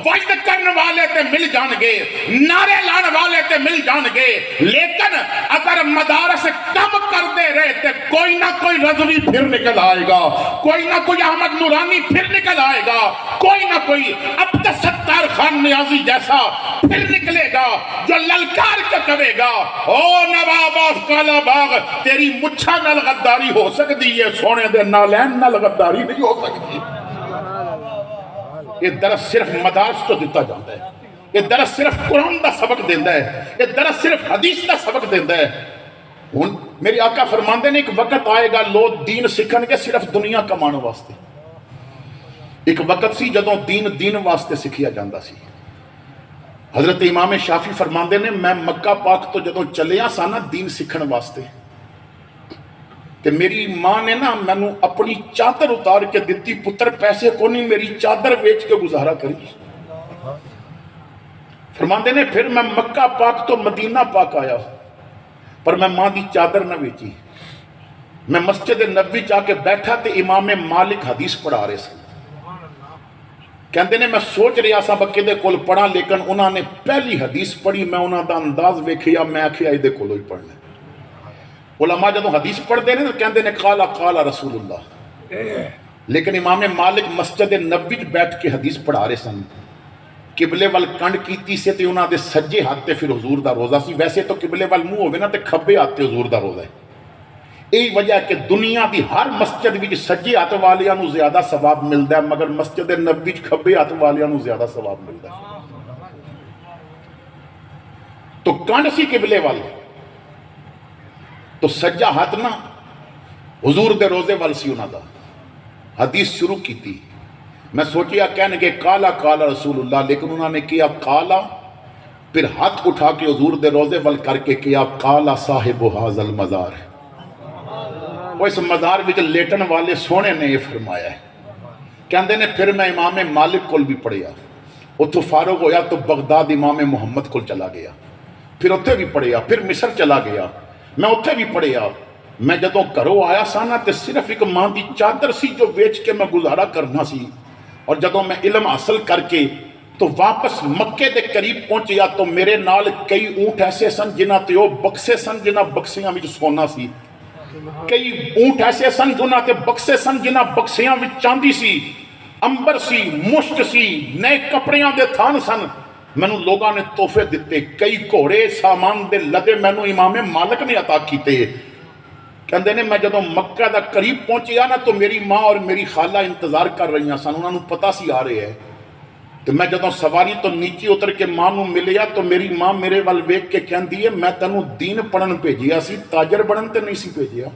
وجد کرنے والے تے مل جان گے، نعرے لان والے تے مل جان گے، لیکن اگر مدارس کم کر دے رہے تے کوئی نہ کوئی رضوی پھر نکل آئے گا، کوئی نہ کوئی احمد نورانی پھر نکل آئے گا، کوئی نہ کوئی اب تک ستار خان نیازی جیسا پھر نکلے گا جو للکار کے کرے گا، او نواب آف کالا باغ تیری مچھا نال غداری ہو سکتی ہے، سونے دے نالین نال غداری نہیں ہو سکتی۔ یہ درس صرف مدارس تو دیتا جاتا ہے، یہ درس صرف قرآن دا سبق دیندہ ہے، یہ درس صرف حدیث دا سبق دیندہ ہے۔ میرے آقا فرماندے نے ایک وقت آئے گا لوگ دین سکھن کے صرف دنیا کمانے واسطے، ایک وقت سی جدوں دین واسطے سکھیا جاندہ سی۔ حضرت امام شافعی فرماندے نے میں مکہ پاک تو جدوں چلیا سا نا دین سکھن واسطے، کہ میری ماں نے نا میں نو اپنی چادر اتار کے دیتی، پتر پیسے کو نہیں میری چادر بیچ کے گزارا کری۔ فرماندے نے پھر میں مکہ پاک تو مدینہ پاک آیا، پر میں ماں دی چادر نہ بیچی، میں مسجد نبوی جا کے بیٹھا تے امام مالک حدیث پڑھا رہے سن، کہندے نے میں سوچ رہا سا بکے دے کول پڑھا، لیکن انہوں نے پہلی حدیث پڑھی، میں انہوں دا انداز ویکھیا، میں آکھیا دے کولو ہی پڑھنا۔ علماء جدوں حدیث پڑھ دے نے کہندے نے قالا قالا رسول اللہ، لیکن امام مالک مسجد نبوی بیٹھ کے حدیث پڑھا رہے سن، قبلے وال کنڈ کیتی سے تے انہاں دے سجے ہاتھ تے پھر حضور دا روزہ سی، ویسے تو قبلے وال منہ ہوے نا تے کھبے ہاتھ تے حضور دا روزہ ہے۔ یہی وجہ ہے کہ دنیا دی ہر مسجد وچ سجے ہاتھ والیاں نو زیادہ ثواب ملدا ہے، مگر مسجد نبوی وچ کھبے ہاتھ والیاں نو زیادہ ثواب ملدا ہے۔ تو کنڈ سی قبلے وال، تو سجا ہاتھ نا حضور دے روزے وال سی انہاں دا، حدیث شروع کیتی، میں سوچیا کہنے گے قالا قالا رسول اللہ، لیکن انہوں نے کیا قالا، پھر ہاتھ اٹھا کے حضور دے روزے وال کر کے کیا قالا صاحب ھذا المزار، وہ اس مزار وچ لیٹن والے سونے نے یہ فرمایا ہے۔ کہندے نے پھر میں امام مالک کول بھی پڑھیا، اتھوں فارغ ہویا تو بغداد امام محمد کول چلا گیا، پھر اتھے بھی پڑھیا، پھر مصر چلا گیا، میں اتھے بھی پڑھیا۔ میں جدوں گھروں آیا سا نا تے صرف ایک ماں دی چادر سی جو بیچ کے میں گزارا کرنا سی، اور جدوں میں علم حاصل کر کے تو واپس مکے دے قریب پہنچیا تو میرے نال کئی اونٹ ایسے سن جنہاں تے وہ بکسے سن جنہاں بکسیاں وچ سونا سی، کئی اونٹ ایسے سن جنہاں تے بکسے سن جنہاں بکسیاں وچ چاندی سی، امبر سی، مشک سی، نئے کپڑیاں دے تھان سن۔ مینوں لوگاں نے تحفے دیتے، کئی گھوڑے سامان دے لدے مینوں امام مالک نے عطا کیتے۔ کہندے نے میں جدوں مکہ دا قریب پہنچیا نا تو میری ماں اور میری خالہ انتظار کر رہی سن، انہاں نوں پتہ سی آ رہے ہیں۔ تو میں جدوں سواری تو نیچے اتر کے ماں نوں ملیا تو میری ماں میرے ول ویکھ کے کہندی ہے میں تینوں دین پڑھن بھیجیا سی، تاجر بنن تے نہیں سی بھیجیا۔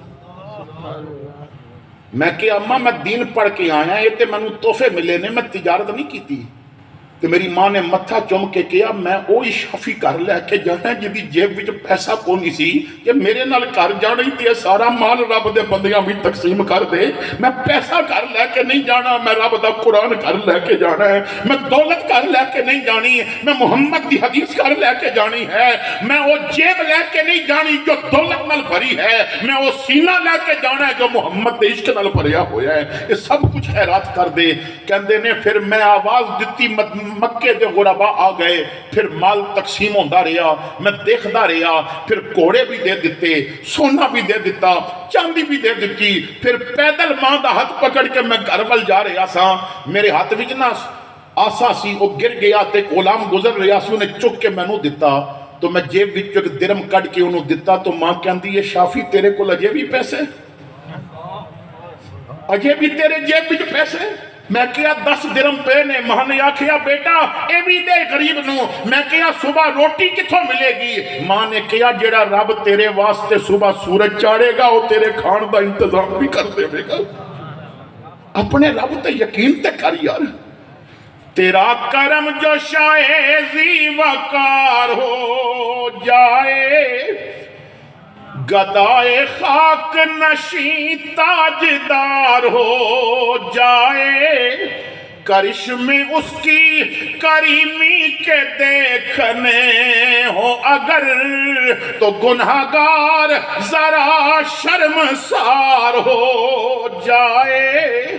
میں کہ اماں میں دین پڑھ کے آیا، یہ تے مینوں تحفے ملے نے، میں تجارت نہیں کیتی۔ تو میری ماں نے متھا چوم کے کہا میں وہی شافی گھر لے کے جانا جدی جیب وچ پیسہ کونی سی کہ میرے نال گھر جانا ہی تے سارا مال رب دے بندیاں بھی تقسیم کر دے، میں پیسہ گھر لے کے نہیں جانا، میں رب دا قرآن گھر لے کے جانا ہے، میں دولت گھر لے کے نہیں جانی، میں محمد دی حدیث گھر لے کے جانی ہے، میں وہ جیب لے کے نہیں جانی جو دولت نال بھری ہے، میں وہ سینہ لے کے جانا ہے جو محمد دے عشق نال بھریا ہویا ہے۔ یہ سب کچھ خیرات کر دے۔ کہندے نے پھر میں آواز دتی، مکے دے غربا آ گئے، پھر مال تقسیم ہوندا رہیا، میں دیکھدا رہیا، پھر گھوڑے بھی دے دیتے، سونا بھی دے دیتا، چاندی بھی دے دیتی، پھر پیدل ماں دا ہاتھ پکڑ کے میں گھر ول جا رہا سا، میرے ہاتھ وچ نا آسا سی، وہ گر گیا تے غلام گزر رہا سی، انہیں چک کے مینوں دتا، تو میں جیب وچ ایک درم کڈ کے انہوں دتا، تو ماں کہندی ہے شافی تیرے کول اجے بھی پیسے، اجے بھی تیرے جیب وچ پیسے؟ میں کیا 10 درم پے نے۔ ماں نے آکھیا بیٹا اے بھی دے غریب نو۔ میں کیا صبح روٹی کتھوں ملے گی؟ ماں نے کیا جڑا رب تیرے واسطے صبح سورج چاڑے گا وہ تیرے کھان دا انتظام بھی کر دے گا۔ اپنے رب تے یقین تے کر یار۔ تیرا کرم جو شائزی وقار ہو جائے، گدائے خاک نشیں تاجدار ہو جائے، کرشمے اس کی کریمی کے دیکھنے ہو اگر تو گنہگار ذرا شرمسار ہو جائے۔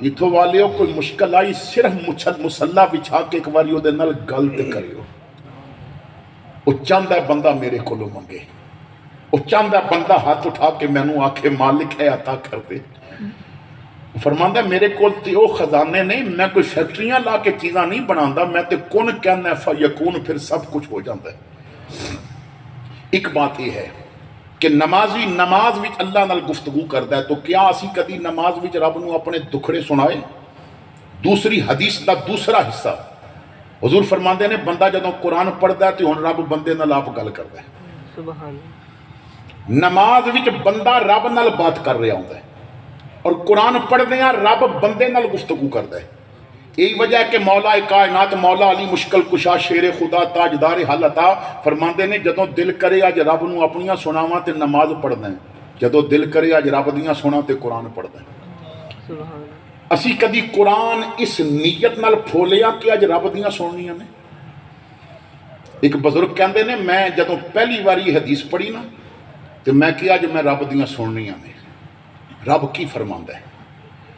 اتھو والیو کوئی مشکل آئی صرف مسلح بچھا کے ایک باری دے نال گلت کریو۔ وہ چاہتا ہے بندہ میرے کو لو منگے، وہ چاہتا بندہ ہاتھ اٹھا کے مینوں آکھے مالک ہے عطا کر دے۔ فرماندا میرے کول تے او خزانے نہیں، میں کوئی فیکٹریاں لا کے چیزاں نہیں بناوندا، میں تے کن کہنا ہے فیکون، پھر سب کچھ ہو جاتا ہے۔ ایک بات یہ ہے کہ نمازی نماز وچ اللہ نال گفتگو کردا ہے، تو کیا اسی کدی نماز وچ رب نو اپنے دکھڑے سنائے؟ دوسری حدیث دا دوسرا حصہ حضور فرماندے نے بندہ جدوں قرآن پڑھدا ہے تو ہن رب بندے نال آپ گل کردا ہے۔ سبحان نماز وچ بندہ رب نال بات کر رہا ہوندا ہے اور قرآن پڑھدے ہیں رب بندے نال گفتگو کردا ہے۔ یہی وجہ ہے کہ مولا کائنات مولا علی مشکل کشا شیر خدا تاجدار حل عطا فرماندے نے جدوں دل کرے اج رب نو اپنیاں سناواں تے نماز پڑھدا ہے، جدوں دل کرے اج رب دیاں سنا تے قرآن پڑھدا ہے۔ سبحان اسی کدی قرآن اس نیت نال پھولیا کہ اج رب دیاں سننیاں نے۔ ایک بزرگ کہندے نے میں جدوں پہلی واری حدیث پڑھی نا تو میں کیا اج میں رب دیاں سننیاں نے، رب کی فرماندا ہے؟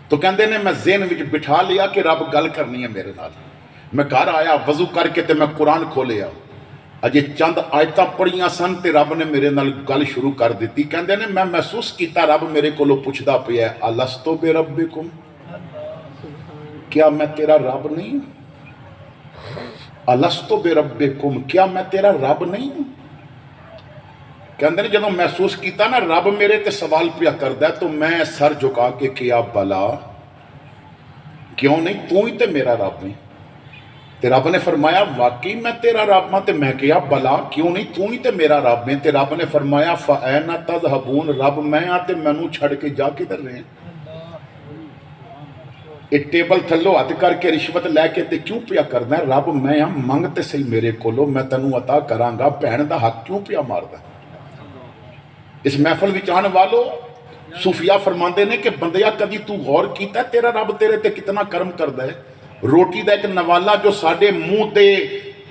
تو کہندے نے میں ذہن وچ بٹھا لیا کہ رب گل کرنی ہے میرے نال۔ میں گھر آیا وضو کر کے تے میں قرآن کھولیا، اجے چند آیتاں پڑھیاں سن تے رب نے میرے نال گل شروع کر دیتی۔ کہندے نے میں محسوس کیتا رب میرے کولوں پوچھدا پیا ہے الستو بربکم، کیا میں تیرا رب نہیں ہوں؟ الستو بربکم، کیا میں تیرا رب نہیں ہوں؟ کہندے نے جدوں محسوس کیتا نا رب میرے تے سوال پیا کردا ہے تو میں سر جھکا کے کیا بلا، کیوں نہیں تو ہی تے میرا رب نہیں۔ تے رب نے فرمایا واقعی میں تیرا رب ہاں، تے میں کیا بلا کیوں نہیں تو ہی تے میرا رب ہے۔ تے رب نے فرمایا فَأَيْنَ تَذْهَبُونَ، رب میں ہاں تے مینوں چھڑ کے جا کدھر رہے ہیں؟ ایک ٹیبل تھلو ہاتھ کر کے رشوت لے کے تے کیوں پیا کرنا ہے؟ رب میں ہاں منگ تے صحیح میرے کولو، میں تینوں عطا کراں گا، بہن دا حق کیوں پیا ماردا؟ اس محفل وچ آن والو صوفیاء فرماندے نے کہ بندیا کدی تو غور کیتا ہے تیرا رب تیرے تے کتنا کرم کردا ہے؟ روٹی دا ایک نوالا جو ساڈے منہ تے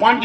5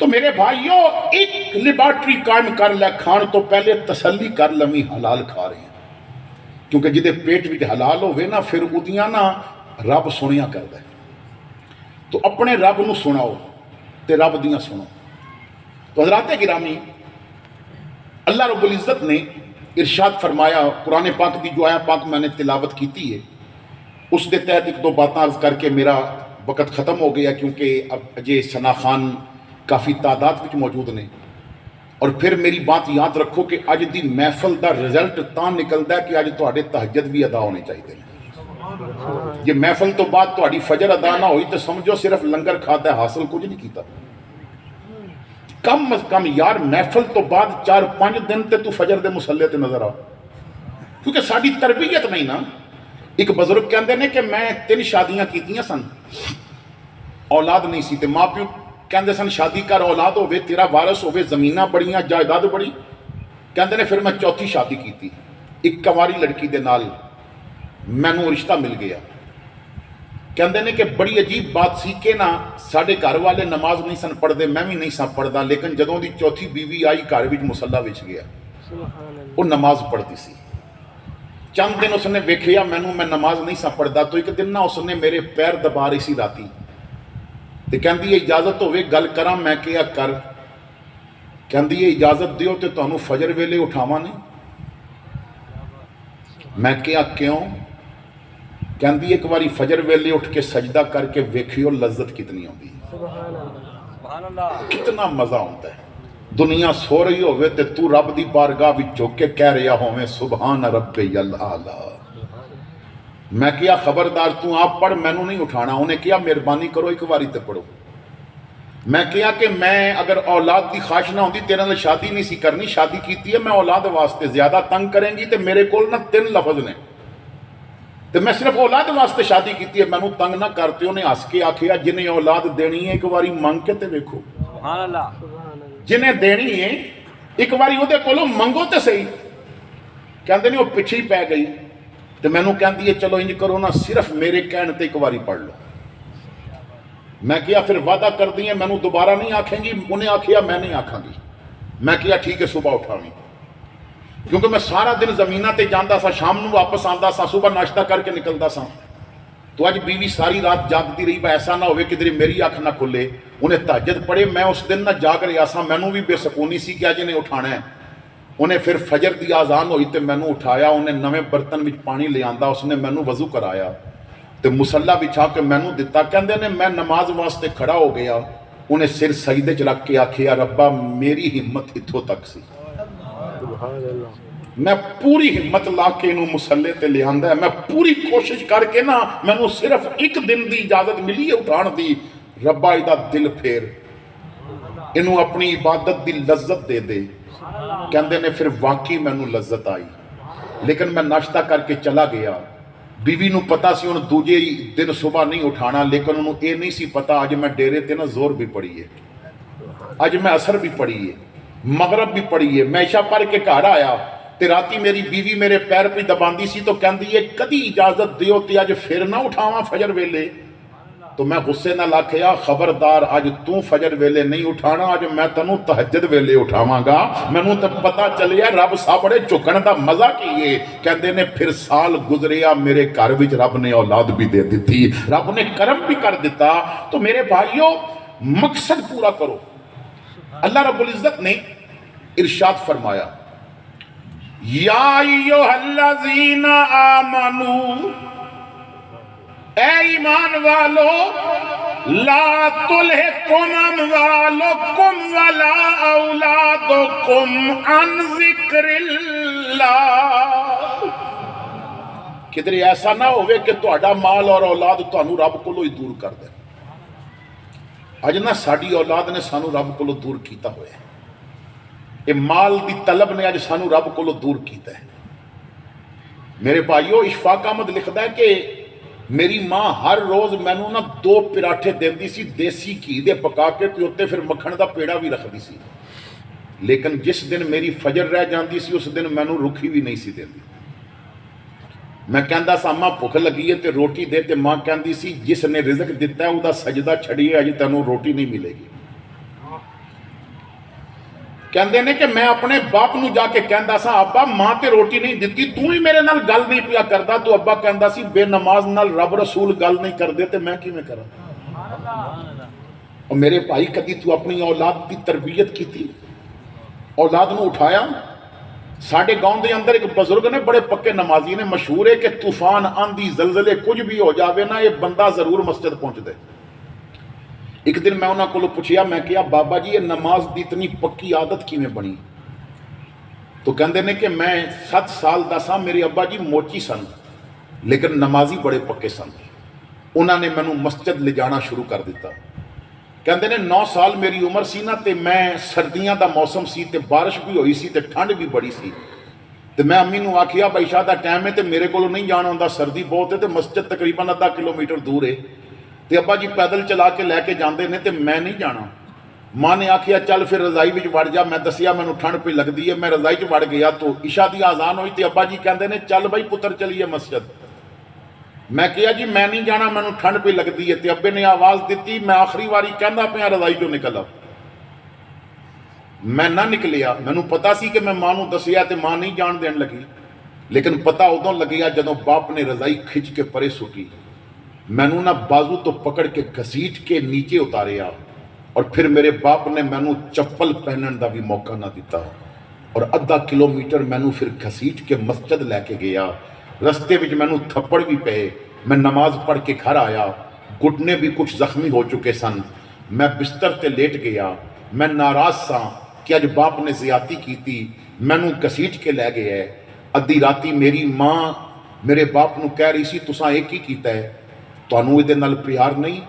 تو میرے بھائیوں ایک لیبارٹری قائم کر لے کھان تو پہلے تسلی کر لمی حلال کھا رہے ہیں، کیونکہ جدے پیٹ وچ حلال ہوئے نا پھر اودیاں نا رب سنیا کردا ہے۔ تو اپنے رب نو سناؤ تے رب دیاں سنو۔ تو حضرات گرامی، اللہ رب العزت نے ارشاد فرمایا، قرآن پاک دی جو آیا پاک میں نے تلاوت کیتی ہے اس دے تحت ایک دو باتاں عرض کر کے میرا وقت ختم ہو گیا، کیونکہ اب اجے ثنا خان کافی تعداد وچ موجود نے۔ اور پھر میری بات یاد رکھو کہ اج دی محفل دا رزلٹ تاں نکلدا ہے کہ اج تہاڈے تہجد بھی ادا ہونے چاہیے۔ یہ محفل تو بعد تہاڈی فجر ادا نہ ہوئی تو سمجھو صرف لنگر کھاتا ہے، حاصل کچھ نہیں کیتا۔ کم از کم یار محفل تو بعد 4-5 دن تے تو فجر دے مصلے تے نظر آ، کیونکہ ساری تربیت نہیں نا۔ ایک بزرگ کہندے نے کہ میں 3 شادیاں کیتیاں سن، اولاد نہیں سی تے ماں پیو کہندے سن شادی کر اولاد ہوے تیرا وارث ہوے، زمیناں بڑیاں جائیداد بڑی۔ کہندے نے پھر میں 4تھی شادی کیتی، ایک کنواری لڑکی دے نال مینوں رشتہ مل گیا۔ کہندے نے کہ بڑی عجیب بات سی کہ نا ساڈے گھر والے نماز نہیں سن پڑھدے، میں بھی نہیں سا پڑھدا، لیکن جدوں دی 4تھی بیوی آئی گھر وچ مصلا وچ گیا، وہ نماز پڑھدی سی۔ چند دن اس نے ویکھیا مینوں میں نماز نہیں سا پڑھدا، تو ایک دن نا اس نے میرے پیر دبا رہی سی راتی تے کہندی اجازت ہوے گل کراں، میں کہیا کر۔ کہندی اجازت دیو تے تانوں فجر ویلے اٹھاواں نہیں۔ میں کہیا کیوں؟ کہندی ایک باری فجر ویلے اٹھ کے سجدہ کر کے ویکھیو لذت کتنی ہوندی ہے، کتنا مزہ ہوتا ہے۔ دنیا سو رہی ہوئے تے تو رب دی بارگاہ وچ جھک کے کہہ رہا ہوویں سبحان ربی الاعلی۔ میں کیا خبردار تو آپ پڑھ، مینوں نہیں اٹھانا۔ انہیں کیا مہربانی کرو ایک باری تے پڑھو۔ میں کیا کہ میں اگر اولاد دی خواہش نہ ہوندی تیرے نال شادی نہیں سی کرنی، شادی کیتی ہے میں اولاد واسطے، زیادہ تنگ کریں گی تے میرے کول نہ 3 لفظ نے تے میں صرف اولاد واسطے شادی کیتی ہے، مینوں تنگ نہ کرتے۔ انہیں ہس کے آکھیا جنہیں اولاد دینی ہے ایک باری منگ کے تے ویکھو، سبحان اللہ، جنہیں دینی ہے ایک باری وہ دے کولوں منگو تے صحیح۔ کہندے نہیں وہ پیچھے ہی پی گئی تے مینوں کہندی ہے چلو انج کرو نا صرف میرے کہن تے ایک باری پڑھ لو۔ میں کیا پھر وعدہ کر دی ہے مینوں دوبارہ نہیں آکھیں گی؟ انہیں آکھیا میں نہیں آکھاں گی۔ میں کیا ٹھیک ہے صبح اٹھاویں، کیونکہ میں سارا دن زمینہ تے جاندا سا، شام نو واپس آندا سا، صبح ناشتہ کر کے نکلدا سا۔ تو اج بیوی ساری رات جاگتی رہی، ایسا نہ ہوئے کدھر میری اکھ نہ کھلے۔ انہیں تہجد پڑھے، میں اس دن نہ جاگ رہا سا، مینوں بھی بے سکونی سی کہ اج انہیں اٹھانا ہے۔ انہیں پھر فجر دی آزان ہوئی تے مینوں اٹھایا، انہیں نویں برتن وچ پانی لے آندا، اس نے مینوں وضو کرایا تے مصلا بچھا کے مینوں دتا۔ کہندے نے میں نماز واسطے کھڑا ہو گیا، انہیں سر سجدے چ رکھ کے آکھیا ربا میری ہمت اتھوں تک سی، میں پوری ہمت لا کے انہوں مسلے تے لے آندا ہے، میں پوری کوشش کر کے نا مینوں صرف 1 دن دی اجازت ملی ہے اٹھان دی، ربا ایدہ دل پھیر انہوں اپنی عبادت دی لذت دے دے۔ کہندے نے پھر واقعی مینوں لذت آئی، لیکن میں ناشتہ کر کے چلا گیا۔ بیوی نو پتا سی انہوں دوجے دن صبح نہیں اٹھانا، لیکن انہوں اے نہیں سی پتا آج میں ڈیرے تے نا زور بھی پڑی ہے، آج میں عصر بھی پڑی ہے، مغرب بھی پڑی ہے۔ میں عشاء پڑھ کے گھر آیا تے راتی میری بیوی میرے پیر پہ دباندی سی، تو کہندی ہے کدی اجازت دیو تے اج پھر نہ اٹھاواں فجر ویلے۔ تو میں غصے نہ لاکھیا خبردار اج تو فجر ویلے نہیں اٹھانا، اج میں تنوں تہجد ویلے اٹھاواں گا۔ مینوں تے پتہ چلیا رب ساڑے چکن دا مزہ کیے۔ کہندے نے پھر سال گزریا، میرے گھر وچ رب نے اولاد بھی دے دیتی، رب نے کرم بھی کر دیتا۔ تو میرے بھائیو مقصد پورا کرو۔ اللہ رب العزت نے ارشاد فرمایا یا ایھا الذین آمنو، اے ایمان والو، لا تلہکم اموالکم ولا اولادکم عن ذکر اللہ۔ کدھر ایسا نہ ہوئے کہ تہاڈا مال اور اولاد تانوں رب کولوں ہی دور کر دے۔ اج نہ ساڈی اولاد نے سانوں رب کولوں دور کیتا ہوئے، یہ مال دی طلب نے اج سانوں رب کولوں دور کیتا ہے۔ میرے بھائیو اشفاق احمد لکھدا ہے کہ میری ماں ہر روز مینوں نہ 2 پراٹھے دیندی سی دیسی گھی دے پکا کے تے اوتے پھر مکھن دا پیڑا بھی رکھدی سی، لیکن جس دن میری فجر رہ جاندی سی اس دن مینوں رکھی بھی نہیں سی دیندی۔ میں کہندا سا ماں بھوک لگی ہے تے روٹی دے، تے ماں کہندی سی جس نے رزق دتا ہے او دا سجدہ چھڑیے اج تینوں روٹی نہیں ملے گی۔ ਕਹਿੰਦੇ ਨੇ ਕਿ ਮੈਂ ਆਪਣੇ ਬਾਪ ਨੂੰ ਜਾ ਕੇ ਕਹਿੰਦਾ ਸਾਂ, ਅੱਬਾ ਮਾਂ ਤੇ ਰੋਟੀ ਨਹੀਂ ਦਿੱਤੀ, ਤੂੰ ਹੀ ਮੇਰੇ ਨਾਲ ਗੱਲ ਨਹੀਂ ਪਿਆ ਕਰਦਾ। ਤੂੰ ਅੱਬਾ ਕਹਿੰਦਾ ਸੀ ਬੇਨਮਾਜ਼ ਨਾਲ ਰੱਬ ਰਸੂਲ ਗੱਲ ਨਹੀਂ ਕਰਦੇ ਤੇ ਮੈਂ ਕਿਵੇਂ ਕਰਾਂ। اور میرے بھائی کدی تو اپنی اولاد کی تربیت کی تھی، اولاد نو اٹھایا؟ ساڑھے گاؤں دے اندر ایک بزرگ نے بڑے پکے نمازی نے، مشہور ہے کہ طوفان آندھی زلزلے کچھ بھی ہو جاوے نا یہ بندہ ضرور مسجد پہنچ دے۔ ایک دن میں انہاں کو پوچھیا، میں کہا بابا جی یہ نماز دی اتنی پکی عادت کی میں بنی؟ تو کہندے نے کہ میں 7 سال دا سا، میرے ابا جی موچی سن لیکن نمازی بڑے پکے سن، انہاں نے مینوں مسجد لے جانا شروع کر دیتا۔ کہندے نے 9 سال میری عمر سی نا تے میں سردیاں دا موسم سی تے بارش بھی ہوئی سی تے ٹھنڈ بھی بڑی سی تے میں امی نو آکھیا بھائی شاہ دا ٹائم ہے تے میرے کولوں نہیں جانا ہوندا، سردی بہت ہے تے مسجد تقریباً 0.5 کلومیٹر دور ہے تے ابا جی پیدل چلا کے لے کے جاندے نے تے میں نہیں جانا۔ ماں نے آکھیا چل پھر رضائی وچ وڑ جا، میں دسیا مینوں ٹھنڈ پہ لگدی ہے، میں رضائی وچ وڑ گیا تو عشاء دی اذان ہوئی تے ابا جی کہندے نے چل بھائی پتر چلیے مسجد۔ میں کہا جی میں نہیں جانا، مینوں ٹھنڈ پہ لگدی ہے تے ابے نے آواز دیتی، میں آخری واری کہندا پیا رضائی چوں نکل آ۔ میں نہ نکلیا، مینوں پتا سی کہ میں ماں نوں دسیا تے ماں نہیں جان دین لگی، لیکن پتا ادوں لگیا جدوں باپ نے رضائی کھچ کے پرے سٹی، مینوں نہ بازو تو پکڑ کے گھسیٹ کے نیچے اتاریا، اور پھر میرے باپ نے مینوں چپل پہنن دا بھی موقع نہ دیتا، اور 0.5 کلومیٹر مینوں پھر گھسیٹ کے مسجد لے کے گیا۔ رستے وچ مینوں تھپڑ بھی پے، میں نماز پڑھ کے گھر آیا، گھٹنے بھی کچھ زخمی ہو چکے سن، میں بستر تے لیٹ گیا، میں ناراض سا کہ اج باپ نے زیادتی کیتی، مینوں گھسیٹ کے لے گیا ہے۔ ادھی راتی میری ماں میرے باپ نو کہہ رہی سی تساں ایک ہی کیتا ہے، تانوں اے دے نال پیار نہیں؟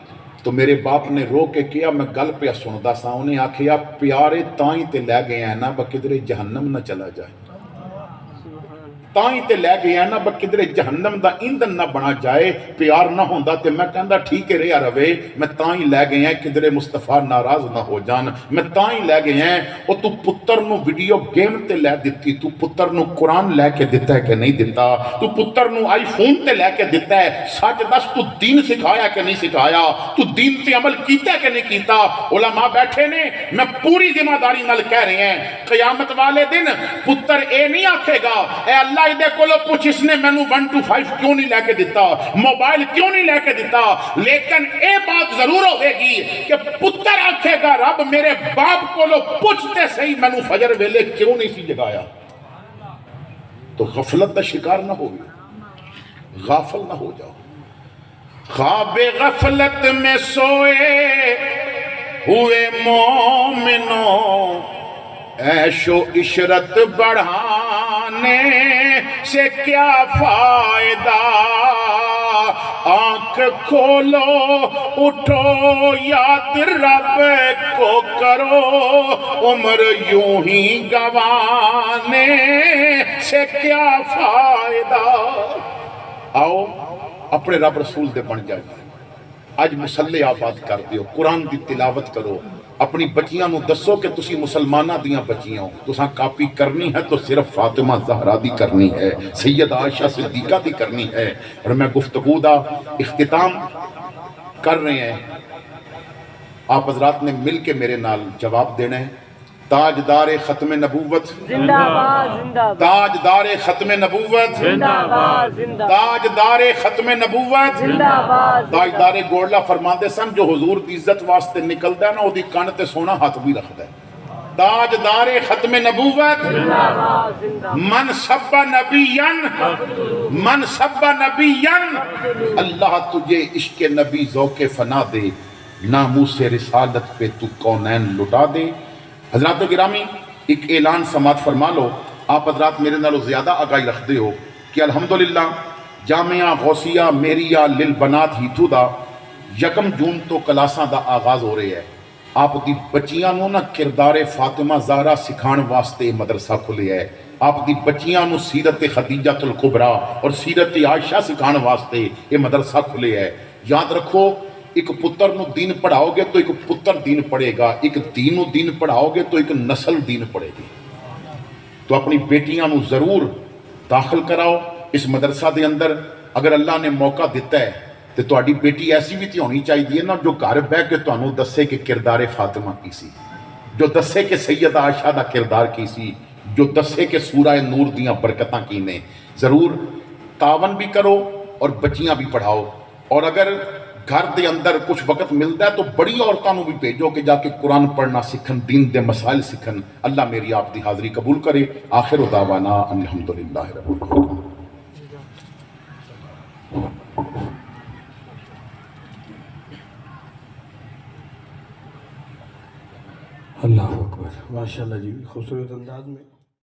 تو میرے باپ نے رو کے کیا، میں گل پیا سندا سا، انہیں آکھیا پیارے تائیں تے لے گئے ہیں نا بکدرے جہنم نہ چلا جائے، تائیں تے لے گئے ہیں نا بکدرے جہنم دا ایندھن نہ بنا جائے، پیار نہ ہوندا تے میں کہندا ٹھیک ہے رہیا روے، میں تائیں لے گئے ہیں کدرے مصطفیٰ ناراض نہ ہو جان، میں تائیں لے گئے ہیں۔ اور تو پتر نو ویڈیو گیم تے لے دیتی، تو پتر نو قرآن لے کے دیتا ہے کہ نہیں دیتا، تو پتر نو آئی فون تے لے کے دیتا ہے، سچ دس تو دین سکھایا کہ نہیں سکھایا، تو دین تے عمل کیتا ہے کہ نہیں کیتا۔ علماء بیٹھے نے، میں پوری ذمہ داری نال کہہ رہے ہیں، قیامت والے دن پتر اے نہیں آکھے گا اے اللہ دے کولو پوچھ اس نے مینوں 1 to 5 کیوں نہیں لے کے دیتا، موبائل کیوں نہیں لے کے دیتا، لیکن اے بات ضرور ہوئے گی کہ پتر آکھے گا رب میرے باپ کولو پوچھتے صحیح مینوں فجر ویلے کیوں نہیں سی جگایا۔ تو غفلت دا شکار نہ ہو، غافل نہ ہو جاؤ۔ خواب غفلت میں سوئے ہوئے مومنوں، عیش و عشرت بڑھانے سے کیا فائدہ، آنکھ کھولو اٹھو یاد رب کو کرو، عمر یوں ہی گوانے سے کیا فائدہ۔ آؤ اپنے رب رسول دے بن جائے، اج مسلح آباد کر دیو، قرآن دی تلاوت کرو، اپنی بچیاں نو دسو کہ تسی مسلمانہ دیاں بچیاں ہو، تساں کاپی کرنی ہے تو صرف فاطمہ زہرا دی کرنی ہے، سید عائشہ صدیقہ دی کرنی ہے۔ اور میں گفتگو دا اختتام کر رہے ہیں، آپ حضرات نے مل کے میرے نال جواب دینا ہے۔ تاجدار ختم نبوت زندہ باد زندہ باد، تاجدار ختم نبوت زندہ باد زندہ باد، تاجدار ختم نبوت زندہ باد، تاجدار گولڈا فرماندے سن جو حضور دی عزت واسطے نکلدا ہے نا، او دی کان تے سونا ہاتھ بھی رکھدا ہے۔ تاجدار ختم نبوت، زندہ باد زندہ باد، من سب نبیین، من سب نبیین، اللہ تجھے عشق نبی ذوق فنا دے، ناموس رسالت پہ تو کونین لٹا دے۔ حضرات گرامی ایک اعلان سماعت فرما لو، آپ حضرات میرے نالو زیادہ آگاہی رکھ دے ہو کہ الحمدللہ جامعہ غوثیہ میریہ للبنات ہیتھو دا 1 جون تو کلاساں دا آغاز ہو رہے ہے۔ آپ دی بچیاں نو نا کردار فاطمہ زہرا سکھان واسطے مدرسہ کھلے ہے، آپ دی بچیاں نو سیرت خدیجہ الکبریٰ اور سیرت عائشہ سکھان واسطے یہ مدرسہ کھلے ہے۔ یاد رکھو ایک پتر نو دین پڑھاؤ گے تو ایک پتر دین پڑھے گا، ایک دین نو دین پڑھاؤ گے تو ایک نسل دین پڑھے گی۔ تو اپنی بیٹیاں نو ضرور داخل کراؤ اس مدرسہ دے اندر۔ اگر اللہ نے موقع دیتا ہے تو تہاڈی بیٹی ایسی بھی تے ہونی چاہیے نا جو گھر بہ کے تانوں دسے کہ کردار فاطمہ کی سی۔ جو دسے کہ سیدہ عائشہ دا کردار کی سی، جو دسے کہ سورہ نور دیاں برکتاں کی نے. ضرور تعاون بھی کرو اور بچیاں بھی پڑھاؤ، اور اگر گھر دے اندر کچھ وقت ملتا ہے تو بڑی عورتوں بھی بھیجو کہ جا کے قرآن پڑھنا سکھن، دین دے مسائل سکھن. اللہ میری آپ دی حاضری قبول کرے. آخر دعوانا الحمدللہ رب العالمین. اللہ اکبر، ماشاءاللہ جی، خوبصورت انداز میں